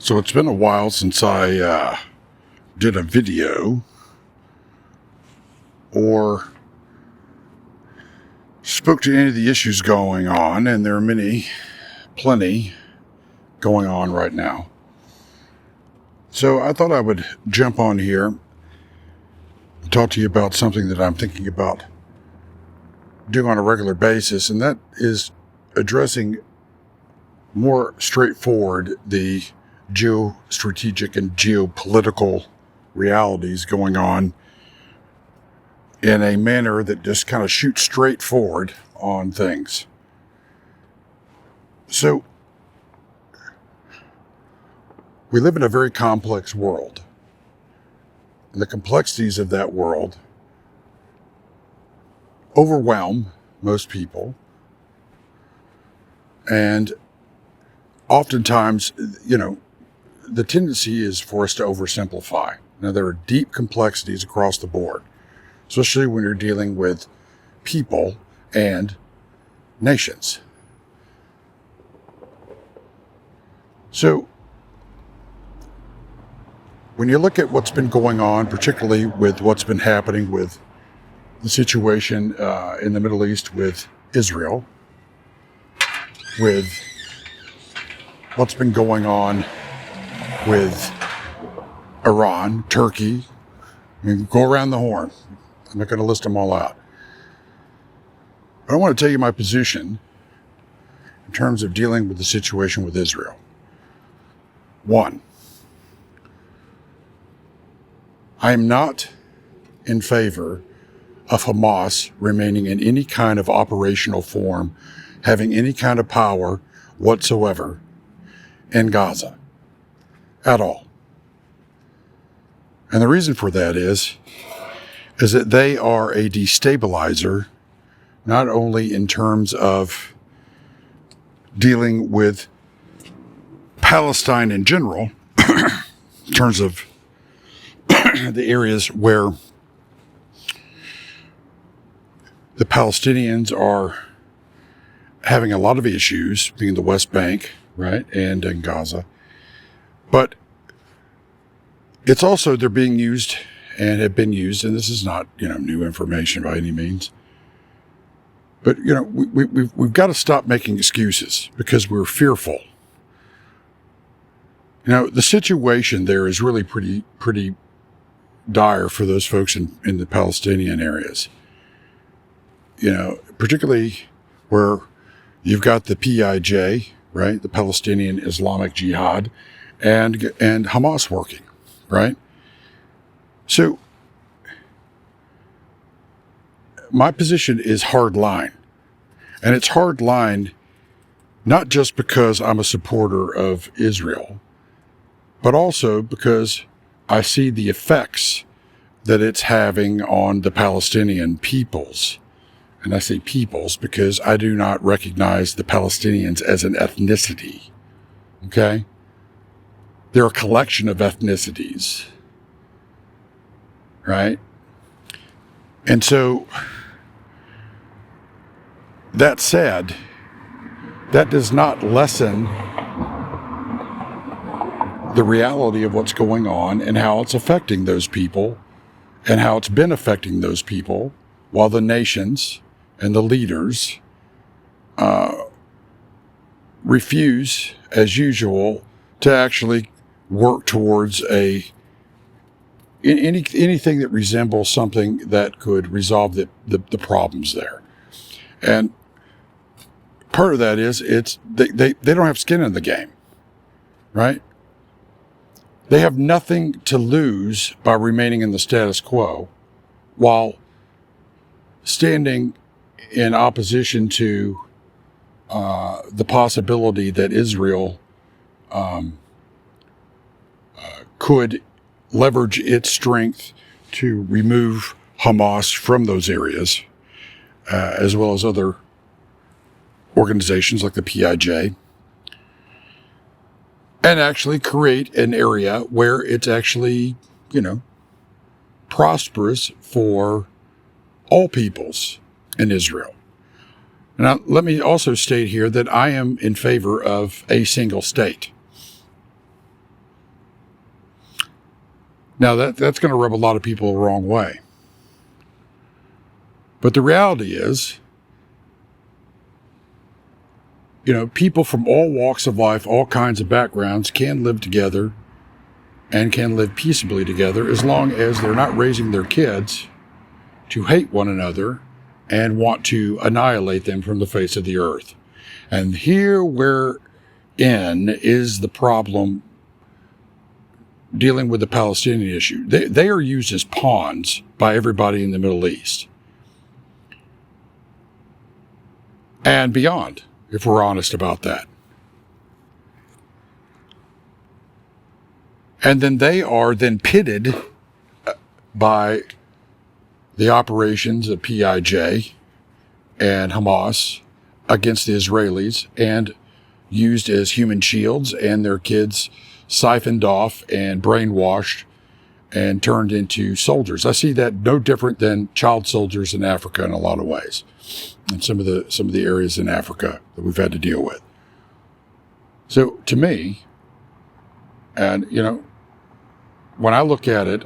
So it's been a while since I did a video or spoke to any of the issues going on, and there are plenty going on right now. So I thought I would jump on here and talk to you about something that I'm thinking about doing on a regular basis, and that is addressing more straightforward the geostrategic and geopolitical realities going on in a manner that just kind of shoots straight forward on things. So, we live in a very complex world, and the complexities of that world overwhelm most people, and oftentimes, the tendency is for us to oversimplify. Now, there are deep complexities across the board, especially when you're dealing with people and nations. So, when you look at what's been going on, particularly with what's been happening with the situation in the Middle East with Israel, with what's been going on with Iran, Turkey, go around the horn. I'm not going to list them all out. But I want to tell you my position in terms of dealing with the situation with Israel. One, I am not in favor of Hamas remaining in any kind of operational form, having any kind of power whatsoever in Gaza at all. And the reason for that is that they are a destabilizer, not only in terms of dealing with Palestine in general, in terms of the areas where the Palestinians are having a lot of issues, being the West Bank, right, and in Gaza. But it's also, they're being used and have been used, and this is not, new information by any means. But, we've got to stop making excuses because we're fearful. The situation there is really pretty dire for those folks in the Palestinian areas. Particularly where you've got the PIJ, right, the Palestinian Islamic Jihad, and Hamas working, right? So my position is hard line. And it's hard line not just because I'm a supporter of Israel, but also because I see the effects that it's having on the Palestinian peoples. And I say peoples because I do not recognize the Palestinians as an ethnicity. Okay? They're a collection of ethnicities. Right? And so, that said, that does not lessen the reality of what's going on and how it's affecting those people and how it's been affecting those people while the nations and the leaders refuse, as usual, to actually work towards anything that resembles something that could resolve the problems there. And part of that is they don't have skin in the game, right? They have nothing to lose by remaining in the status quo while standing in opposition to the possibility that Israel could leverage its strength to remove Hamas from those areas, as well as other organizations like the PIJ, and actually create an area where it's actually, prosperous for all peoples in Israel. Now, let me also state here that I am in favor of a single state. Now, that's going to rub a lot of people the wrong way. But the reality is, people from all walks of life, all kinds of backgrounds can live together and can live peaceably together as long as they're not raising their kids to hate one another and want to annihilate them from the face of the earth. And here wherein is the problem dealing with the Palestinian issue. They are used as pawns by everybody in the Middle East. And beyond, if we're honest about that. And then they are then pitted by the operations of PIJ and Hamas against the Israelis and used as human shields, and their kids siphoned off and brainwashed and turned into soldiers. I see that no different than child soldiers in Africa in a lot of ways, and some of the areas in Africa that we've had to deal with. So to me, and when I look at it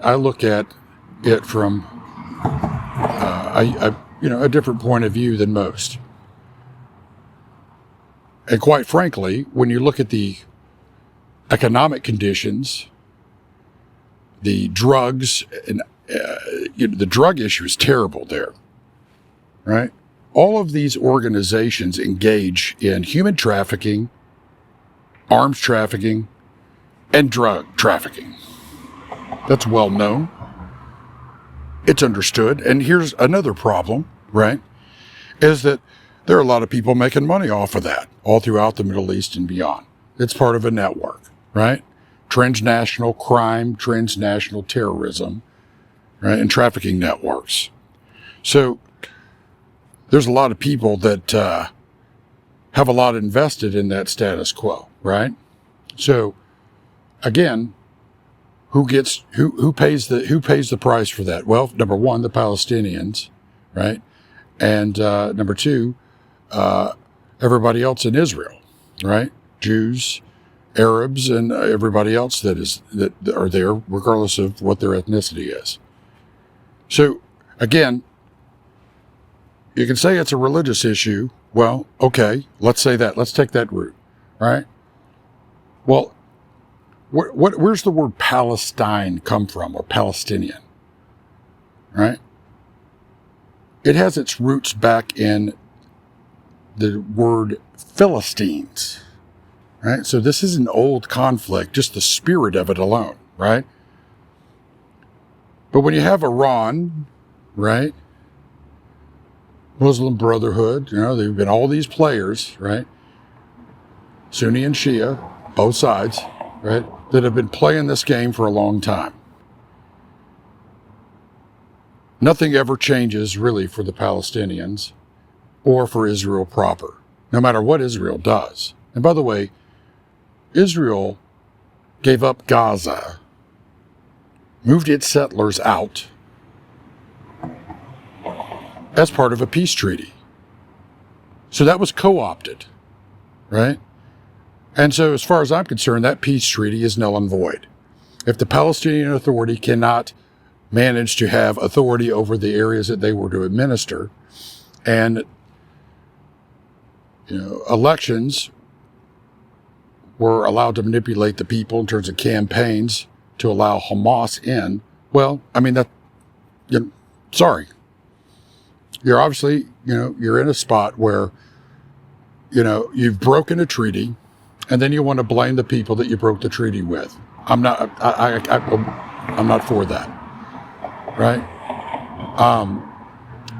from a different point of view than most. And quite frankly, when you look at the economic conditions, the drugs, and the drug issue is terrible there, right? All of these organizations engage in human trafficking, arms trafficking, and drug trafficking. That's well known. It's understood. And here's another problem, right? Is that there are a lot of people making money off of that all throughout the Middle East and beyond. It's part of a network, right? Transnational crime, transnational terrorism, right? And trafficking networks. So there's a lot of people that have a lot invested in that status quo, right? So again, who pays the price for that? Well, number one, the Palestinians, right? And number two, everybody else in Israel, right? Jews, Arabs, and everybody else that are there, regardless of what their ethnicity is. So again, you can say it's a religious issue. Well, okay, let's say that. Let's take that route, right? Well, where's the word Palestine come from, or Palestinian, right? It has its roots back in the word Philistines, right? So this is an old conflict, just the spirit of it alone, right? But when you have Iran, right? Muslim Brotherhood, there've been all these players, right? Sunni and Shia, both sides, right? That have been playing this game for a long time. Nothing ever changes really for the Palestinians or for Israel proper, no matter what Israel does. And by the way, Israel gave up Gaza, moved its settlers out as part of a peace treaty. So that was co-opted, right? And so as far as I'm concerned, that peace treaty is null and void. If the Palestinian Authority cannot manage to have authority over the areas that they were to administer, and elections were allowed to manipulate the people in terms of campaigns to allow Hamas in, well, I mean, sorry. You're obviously, you're in a spot where, you've broken a treaty, and then you want to blame the people that you broke the treaty with. I'm not for that, right?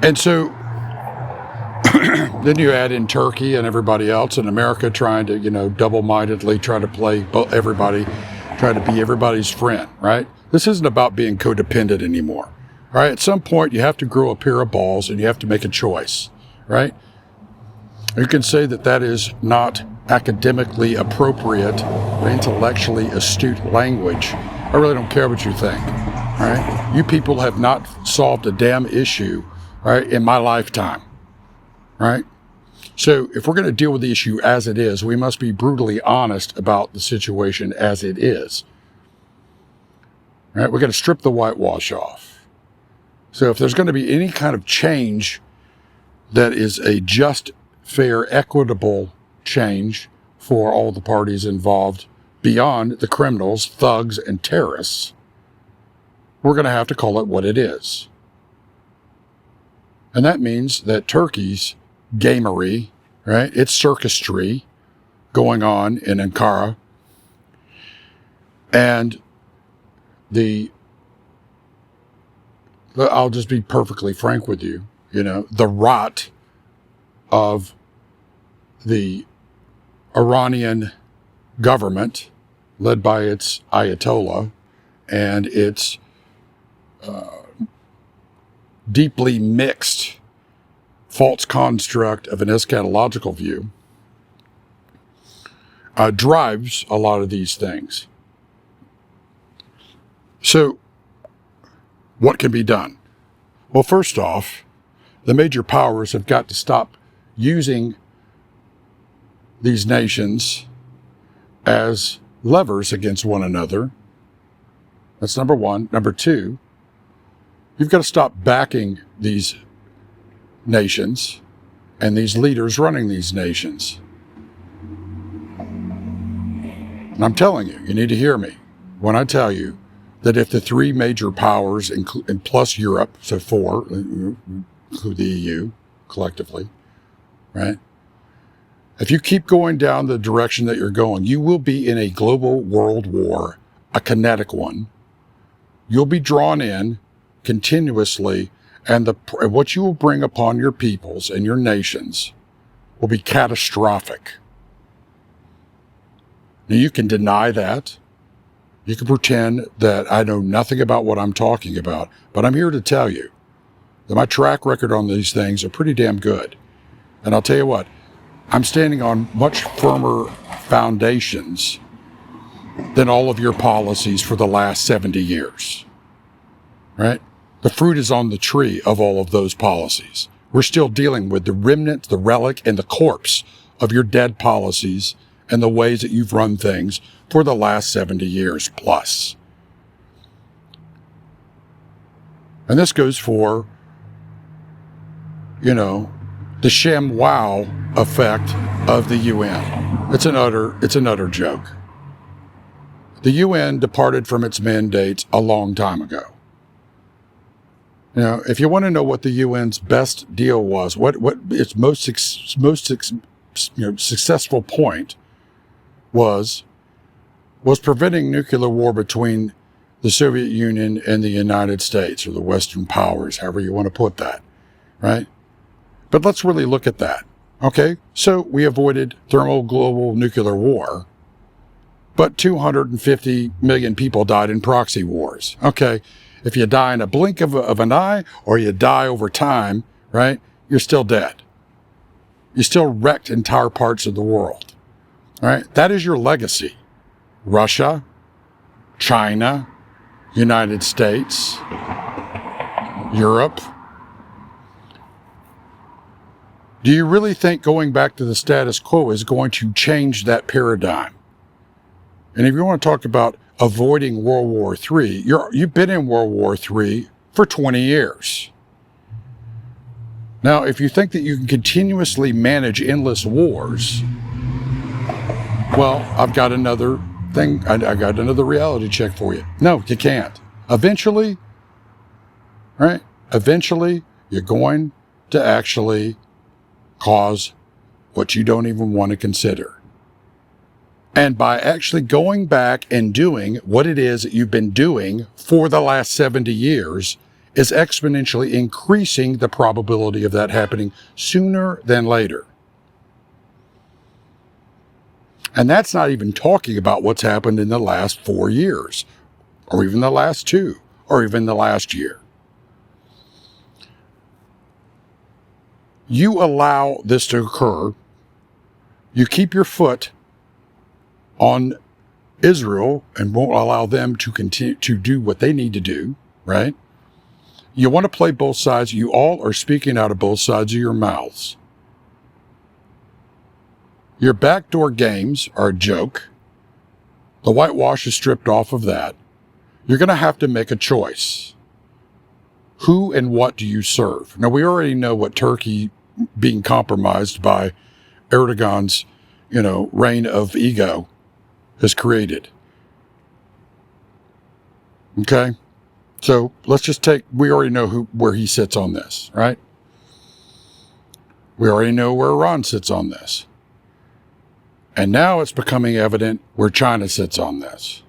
And so then you add in Turkey and everybody else, and America trying to, double-mindedly try to play everybody, try to be everybody's friend, right? This isn't about being codependent anymore, right? At some point, you have to grow a pair of balls, and you have to make a choice, right? You can say that is not academically appropriate or intellectually astute language. I really don't care what you think, right? You people have not solved a damn issue, right, in my lifetime, right? So if we're going to deal with the issue as it is, we must be brutally honest about the situation as it is. right? We've got to strip the whitewash off. So if there's going to be any kind of change that is a just, fair, equitable change for all the parties involved beyond the criminals, thugs, and terrorists, we're going to have to call it what it is. And that means that Turkey's gamery, right, its circusry going on in Ankara, and I'll just be perfectly frank with you, the rot of the Iranian government, led by its Ayatollah, and its deeply mixed false construct of an eschatological view, drives a lot of these things. So, what can be done? Well, first off, the major powers have got to stop using these nations as levers against one another. That's number one. Number two, you've got to stop backing these nations and these leaders running these nations. And I'm telling you, you need to hear me when I tell you that if the three major powers, and plus Europe, so four, include the EU collectively, right? If you keep going down the direction that you're going, you will be in a global world war, a kinetic one. You'll be drawn in continuously, and what you will bring upon your peoples and your nations will be catastrophic. Now, you can deny that. You can pretend that I know nothing about what I'm talking about, but I'm here to tell you that my track record on these things are pretty damn good. And I'll tell you what, I'm standing on much firmer foundations than all of your policies for the last 70 years, right? The fruit is on the tree of all of those policies. We're still dealing with the remnant, the relic, and the corpse of your dead policies and the ways that you've run things for the last 70 years plus. And this goes for, the ShamWow effect of the UN. It's an utter joke. The UN departed from its mandates a long time ago. If you want to know what the UN's best deal was, what its most successful point was preventing nuclear war between the Soviet Union and the United States, or the Western powers, however you want to put that, right? But let's really look at that, okay? So we avoided thermal-global nuclear war, but 250 million people died in proxy wars. Okay, if you die in a blink of an eye, or you die over time, right, you're still dead. You still wrecked entire parts of the world, right? That is your legacy. Russia, China, United States, Europe. Do you really think going back to the status quo is going to change that paradigm? And if you want to talk about avoiding World War III, you've been in World War III for 20 years. Now, if you think that you can continuously manage endless wars, well, I've got another thing. I got another reality check for you. No, you can't. Eventually, right? Eventually, you're going to actually cause what you don't even want to consider. And by actually going back and doing what it is that you've been doing for the last 70 years is exponentially increasing the probability of that happening sooner than later. And that's not even talking about what's happened in the last 4 years, or even the last 2, or even the last year. You allow this to occur, you keep your foot on Israel and won't allow them to continue to do what they need to do, right? You want to play both sides. You all are speaking out of both sides of your mouths. Your backdoor games are a joke. The whitewash is stripped off of that. you're going to have to make a choice. Who and what do you serve? Now, we already know what Turkey being compromised by Erdogan's, reign of ego has created. Okay? So let's just we already know where he sits on this, right? We already know where Iran sits on this. And now it's becoming evident where China sits on this.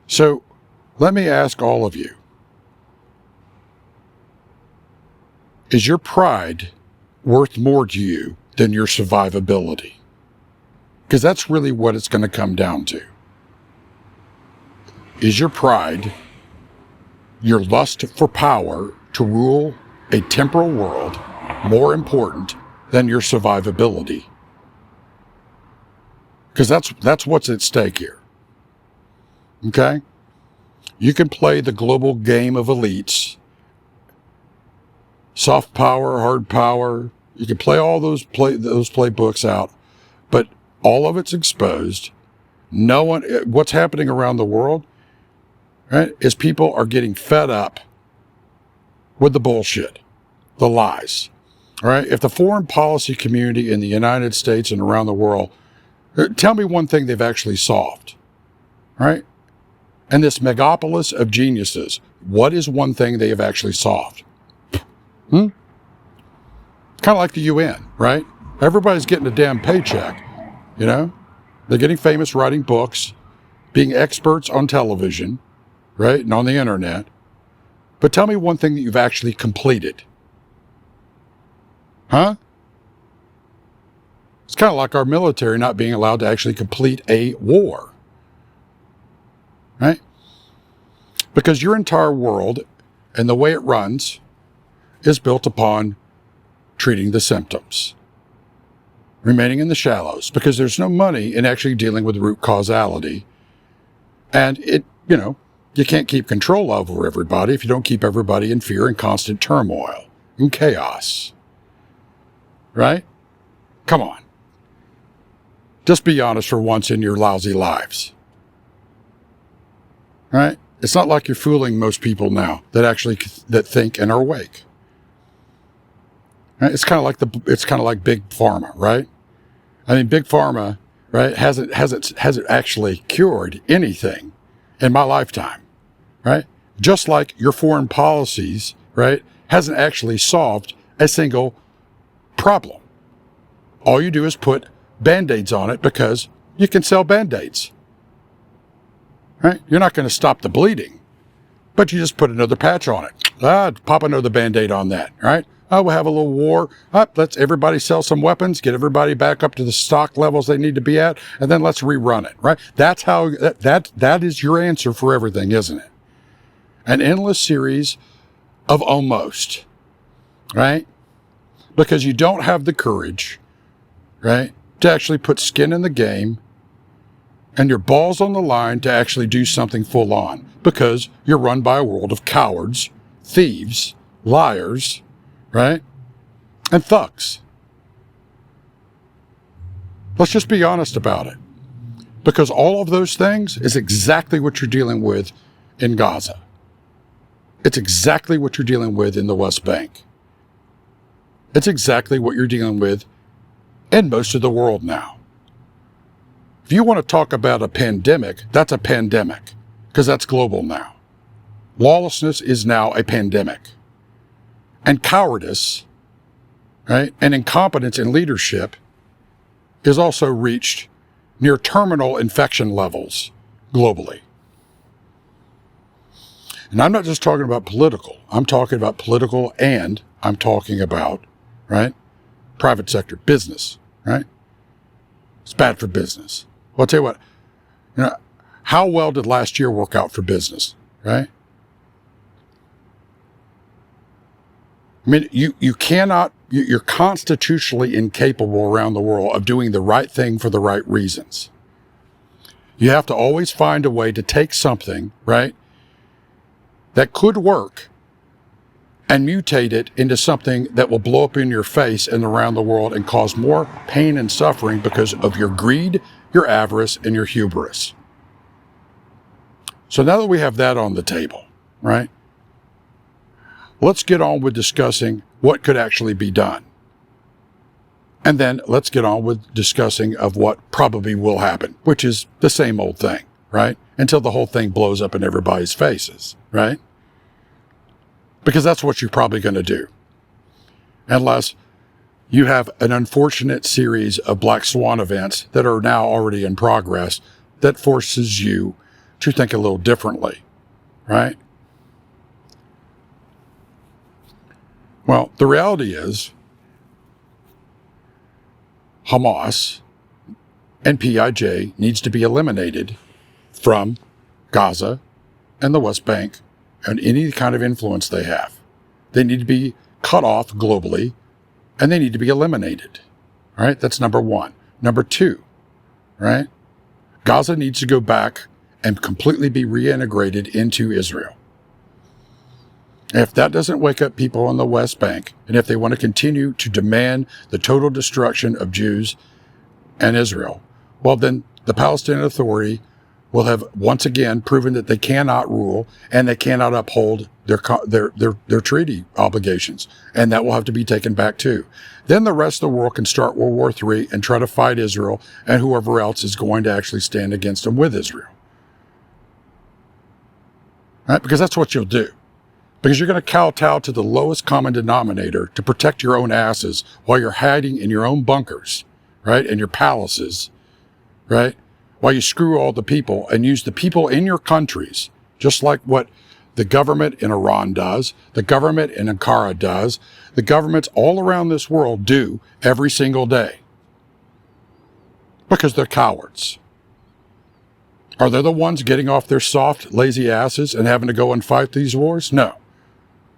So let me ask all of you, is your pride worth more to you than your survivability? Because that's really what it's going to come down to. Is your pride, your lust for power to rule a temporal world, more important than your survivability? Because that's what's at stake here. Okay? You can play the global game of elites, soft power, hard power. You can play all those playbooks out, but all of it's exposed. What's happening around the world, right, is people are getting fed up with the bullshit, the lies. All right? If the foreign policy community in the United States and around the world, tell me one thing they've actually solved. All right? And this megapolis of geniuses, what is one thing they have actually solved? Kind of like the UN, right? Everybody's getting a damn paycheck, They're getting famous writing books, being experts on television, right, and on the internet. But tell me one thing that you've actually completed. Huh? It's kind of like our military not being allowed to actually complete a war. Right? Because your entire world and the way it runs is built upon treating the symptoms, remaining in the shallows, because there's no money in actually dealing with root causality. And you can't keep control over everybody if you don't keep everybody in fear and constant turmoil and chaos. Right? Come on. Just be honest for once in your lousy lives. Right? It's not like you're fooling most people now that think and are awake. Right? It's kind of like big pharma, right? I mean, big pharma, right, hasn't actually cured anything in my lifetime, right? Just like your foreign policies, right, hasn't actually solved a single problem. All you do is put Band-Aids on it because you can sell Band-Aids. Right? You're not going to stop the bleeding, but you just put another patch on it. Pop another Band-Aid on that, right? We'll have a little war. Let's everybody sell some weapons, get everybody back up to the stock levels they need to be at, and then let's rerun it, right? That's how, that is your answer for everything, isn't it? An endless series of almost, right? Because you don't have the courage, right, to actually put skin in the game and your balls on the line to actually do something full on, because you're run by a world of cowards, thieves, liars, right, and thugs. Let's just be honest about it, because all of those things is exactly what you're dealing with in Gaza. It's exactly what you're dealing with in the West Bank. It's exactly what you're dealing with in most of the world now. If you want to talk about a pandemic, that's a pandemic, because that's global now. Lawlessness is now a pandemic. And cowardice, right, and incompetence in leadership is also reached near terminal infection levels globally. And I'm not just talking about political. I'm talking about political, and I'm talking about, right, private sector, business, right? It's bad for business. Well, I'll tell you what, how well did last year work out for business, right? I mean, you cannot, you're constitutionally incapable around the world of doing the right thing for the right reasons. You have to always find a way to take something, right, that could work and mutate it into something that will blow up in your face and around the world and cause more pain and suffering because of your greed, your avarice, and your hubris. So now that we have that on the table, right, let's get on with discussing what could actually be done. And then let's get on with discussing of what probably will happen, which is the same old thing, right? Until the whole thing blows up in everybody's faces, right? Because that's what you're probably going to do. Unless you have an unfortunate series of black swan events that are now already in progress that forces you to think a little differently, right? Well, the reality is Hamas and PIJ needs to be eliminated from Gaza and the West Bank and any kind of influence they have. They need to be cut off globally, and they need to be eliminated. All right, that's number one. Number two, right? Gaza needs to go back and completely be reintegrated into Israel. If that doesn't wake up people on the West Bank, and if they want to continue to demand the total destruction of Jews and Israel, well, then the Palestinian Authority will have once again proven that they cannot rule and they cannot uphold their treaty obligations, and that will have to be taken back too. Then the rest of the world can start World War III and try to fight Israel and whoever else is going to actually stand against them with Israel. Right? Because that's what you'll do. Because you're going to kowtow to the lowest common denominator to protect your own asses while you're hiding in your own bunkers, right, in your palaces, right, while you screw all the people and use the people in your countries, just like what the government in Iran does, the government in Ankara does, the governments all around this world do every single day. Because they're cowards. Are they the ones getting off their soft, lazy asses and having to go and fight these wars? No.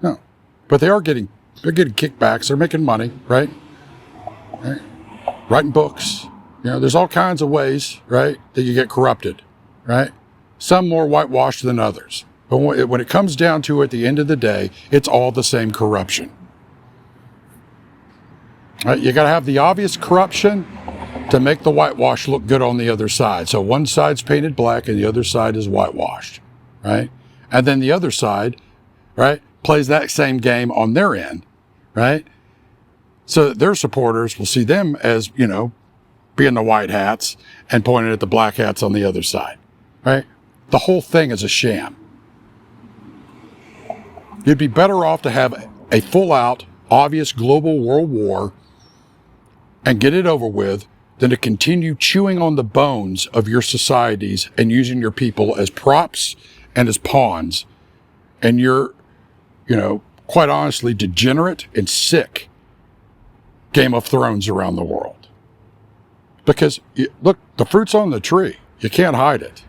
No. But they're getting kickbacks, they're making money, right? Right? Writing books. You know, there's all kinds of ways, right, that you get corrupted, right? Some more whitewashed than others. But when it comes down to it, at the end of the day, it's all the same corruption. Right? You got to have the obvious corruption to make the whitewash look good on the other side. So one side's painted black and the other side is whitewashed, right? And then the other side, right, plays that same game on their end, right? So that their supporters will see them as, you know, being the white hats and pointing at the black hats on the other side, right? The whole thing is a sham. You'd be better off to have a full-out, obvious global world war and get it over with than to continue chewing on the bones of your societies and using your people as props and as pawns. And you're, you know, quite honestly, degenerate and sick Game of Thrones around the world. Because, look, the fruit's on the tree. You can't hide it.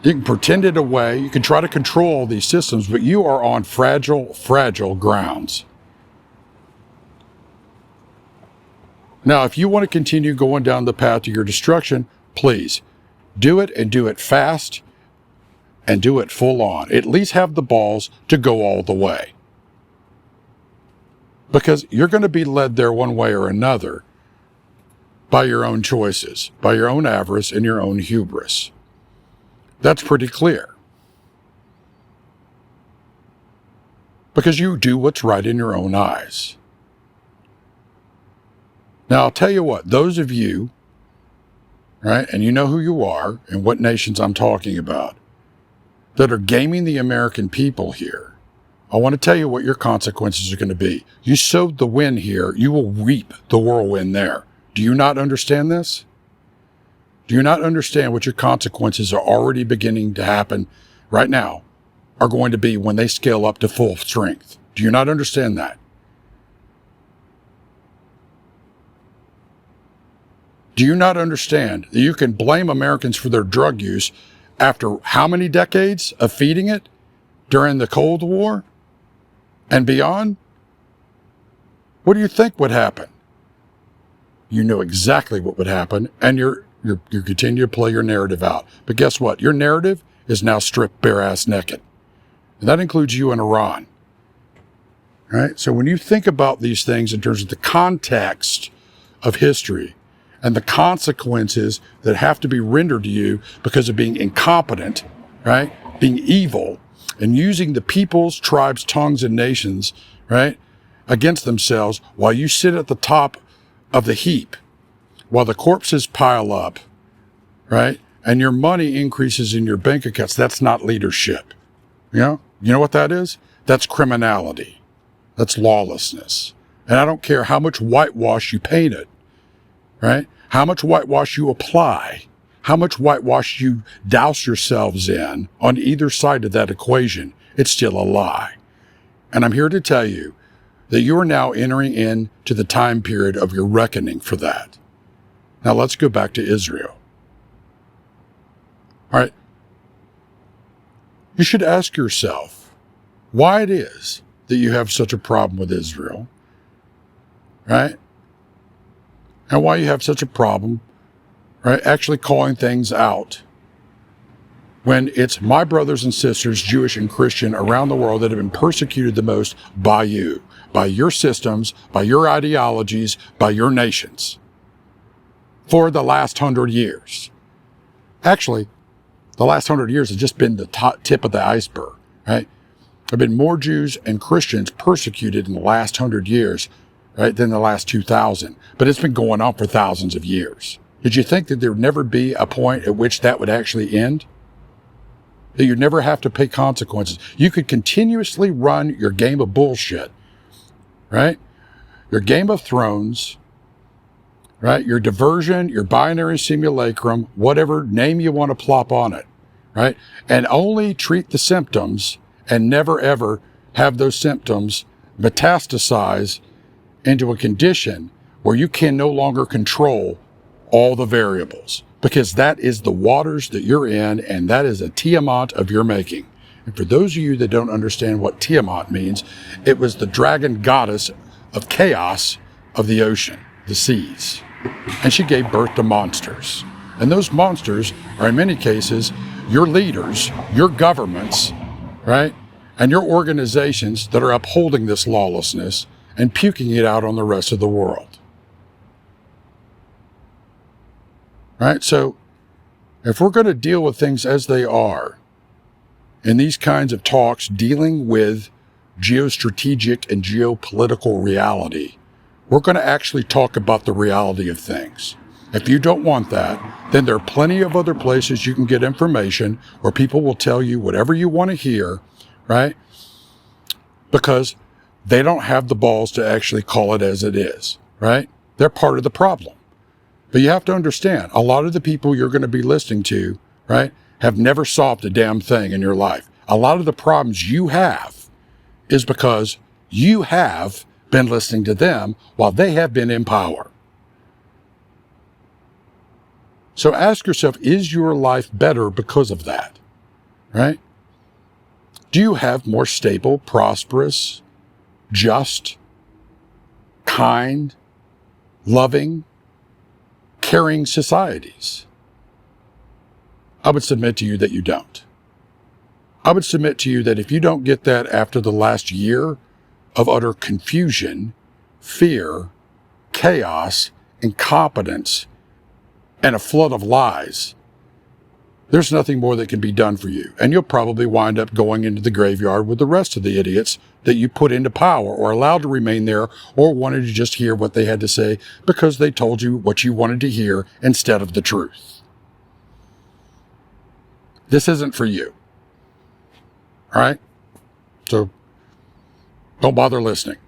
You can pretend it away. You can try to control all these systems, but you are on fragile, fragile grounds. Now, if you want to continue going down the path to your destruction, please do it, and do it fast and do it full on. At least have the balls to go all the way. Because you're going to be led there one way or another by your own choices, by your own avarice and your own hubris. That's pretty clear. Because you do what's right in your own eyes. Now, I'll tell you what, those of you, right, and you know who you are and what nations I'm talking about, that are gaming the American people here, I want to tell you what your consequences are going to be. You sowed the wind here, you will reap the whirlwind there. Do you not understand this? Do you not understand what your consequences are already beginning to happen right now, are going to be when they scale up to full strength? Do you not understand that? Do you not understand that you can blame Americans for their drug use after how many decades of feeding it during the Cold War and beyond? What do you think would happen? You know exactly what would happen, and you continue to play your narrative out. But guess what? Your narrative is now stripped bare-ass naked. And that includes you and Iran. Right? So when you think about these things in terms of the context of history and the consequences that have to be rendered to you because of being incompetent, right? Being evil and using the peoples, tribes, tongues, and nations, right, against themselves while you sit at the top of the heap, while the corpses pile up, right? And your money increases in your bank accounts. That's not leadership. You know what that is? That's criminality. That's lawlessness. And I don't care how much whitewash you paint it, right? How much whitewash you apply, how much whitewash you douse yourselves in on either side of that equation, it's still a lie. And I'm here to tell you that you are now entering into the time period of your reckoning for that. Now let's go back to Israel. All right. You should ask yourself why it is that you have such a problem with Israel, right? And why you have such a problem, right, actually calling things out when it's my brothers and sisters, Jewish and Christian, around the world that have been persecuted the most by you, by your systems, by your ideologies, by your nations for the last 100 years. Actually, the last 100 years has just been the tip of the iceberg, right? There have been more Jews and Christians persecuted in the last 100 years, right, than the last 2,000. But it's been going on for thousands of years. Did you think that there would never be a point at which that would actually end? That you'd never have to pay consequences? You could continuously run your game of bullshit, right? Your Game of Thrones, right? Your diversion, your binary simulacrum, whatever name you want to plop on it, right? And only treat the symptoms and never ever have those symptoms metastasize into a condition where you can no longer control all the variables, because that is the waters that you're in, and that is a Tiamat of your making. And for those of you that don't understand what Tiamat means, it was the dragon goddess of chaos of the ocean, the seas. And she gave birth to monsters. And those monsters are in many cases your leaders, your governments, right? And your organizations that are upholding this lawlessness and puking it out on the rest of the world. Right? So if we're going to deal with things as they are in these kinds of talks dealing with geostrategic and geopolitical reality, we're going to actually talk about the reality of things. If you don't want that, then there are plenty of other places you can get information where people will tell you whatever you want to hear, right? Because they don't have the balls to actually call it as it is, right? They're part of the problem. But you have to understand, a lot of the people you're going to be listening to, right, have never solved a damn thing in your life. A lot of the problems you have is because you have been listening to them while they have been in power. So ask yourself, is your life better because of that, right? Do you have more stable, prosperous, just, kind, loving, caring societies? I would submit to you that you don't. I would submit to you that if you don't get that after the last year of utter confusion, fear, chaos, incompetence, and a flood of lies, there's nothing more that can be done for you. And you'll probably wind up going into the graveyard with the rest of the idiots that you put into power or allowed to remain there or wanted to just hear what they had to say because they told you what you wanted to hear instead of the truth. This isn't for you. All right? So don't bother listening.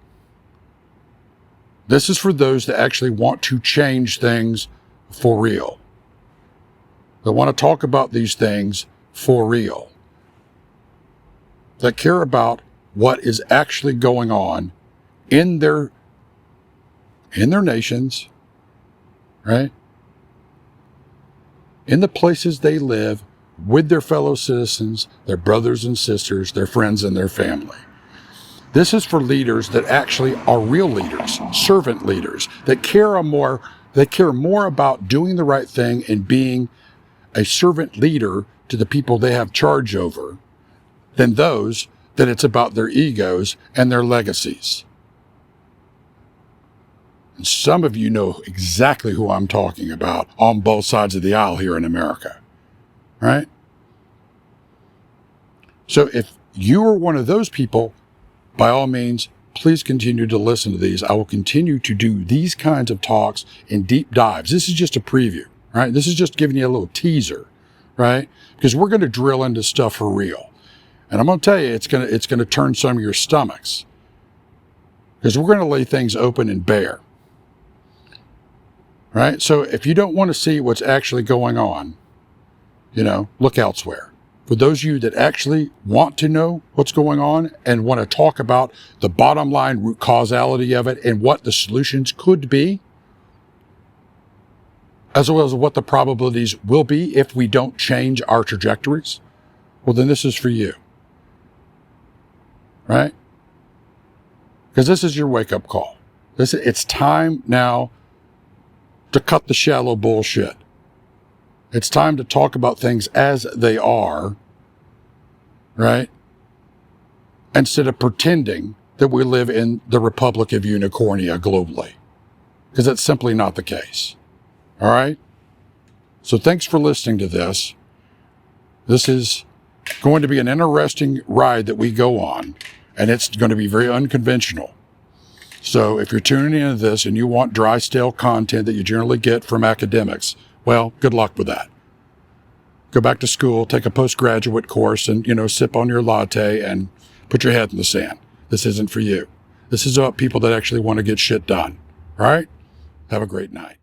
This is for those that actually want to change things for real. That want to talk about these things for real. That care about what is actually going on in their nations, right? In the places they live, with their fellow citizens, their brothers and sisters, their friends and their family. This is for leaders that actually are real leaders, servant leaders, that care more about doing the right thing and being a servant leader to the people they have charge over than those that it's about their egos and their legacies. And some of you know exactly who I'm talking about on both sides of the aisle here in America, right? So if you are one of those people, by all means, please continue to listen to these. I will continue to do these kinds of talks and deep dives. This is just a preview, right? This is just giving you a little teaser, right? Because we're going to drill into stuff for real. And I'm going to tell you, it's going to turn some of your stomachs. Because we're going to lay things open and bare. Right? So if you don't want to see what's actually going on, look elsewhere. For those of you that actually want to know what's going on and want to talk about the bottom line root causality of it and what the solutions could be, as well as what the probabilities will be if we don't change our trajectories, well, then this is for you. Right? Because this is your wake-up call. It's time now to cut the shallow bullshit. It's time to talk about things as they are, right? Instead of pretending that we live in the Republic of Unicornia globally. Because that's simply not the case. All right? So thanks for listening to this. This is going to be an interesting ride that we go on, and it's going to be very unconventional. So if you're tuning into this and you want dry, stale content that you generally get from academics, well, good luck with that. Go back to school, take a postgraduate course, and, sip on your latte and put your head in the sand. This isn't for you. This is about people that actually want to get shit done. All right? Have a great night.